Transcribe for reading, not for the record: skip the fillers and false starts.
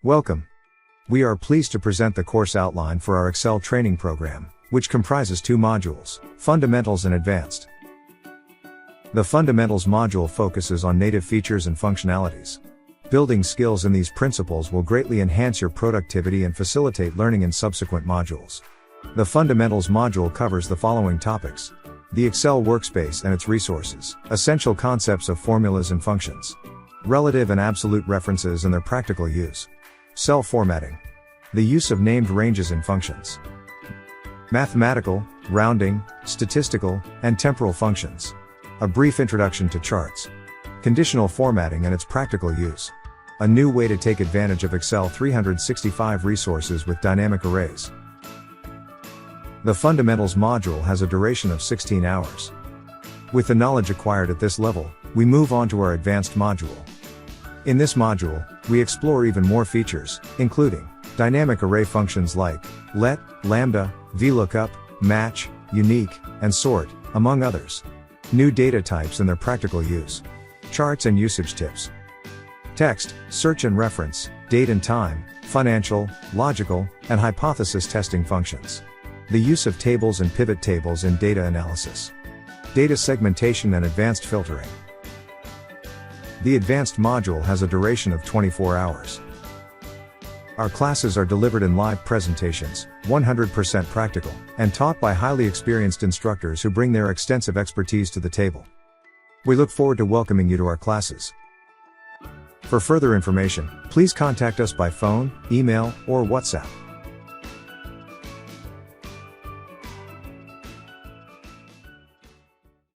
Welcome. We are pleased to present the course outline for our Excel training program, which comprises two modules, Fundamentals and Advanced. The Fundamentals module focuses on native features and functionalities. Building skills in these principles will greatly enhance your productivity and facilitate learning in subsequent modules. The Fundamentals module covers the following topics: the Excel workspace and its resources, essential concepts of formulas and functions, relative and absolute references and their practical use, cell formatting, the use of named ranges in functions, mathematical, rounding, statistical, and temporal functions, a brief introduction to charts, conditional formatting and its practical use, a new way to take advantage of Excel 365 resources with dynamic arrays. The Fundamentals module has a duration of 16 hours. With the knowledge acquired at this level, we move on to our Advanced module. In this module, we explore even more features, including dynamic array functions like let, lambda, VLOOKUP, match, unique, and sort, among others. New data types and their practical use. Charts and usage tips. Text, search and reference, date and time, financial, logical, and hypothesis testing functions. The use of tables and pivot tables in data analysis. Data segmentation and advanced filtering. The Advanced module has a duration of 24 hours. Our classes are delivered in live presentations, 100% practical, and taught by highly experienced instructors who bring their extensive expertise to the table. We look forward to welcoming you to our classes. For further information, please contact us by phone, email, or WhatsApp.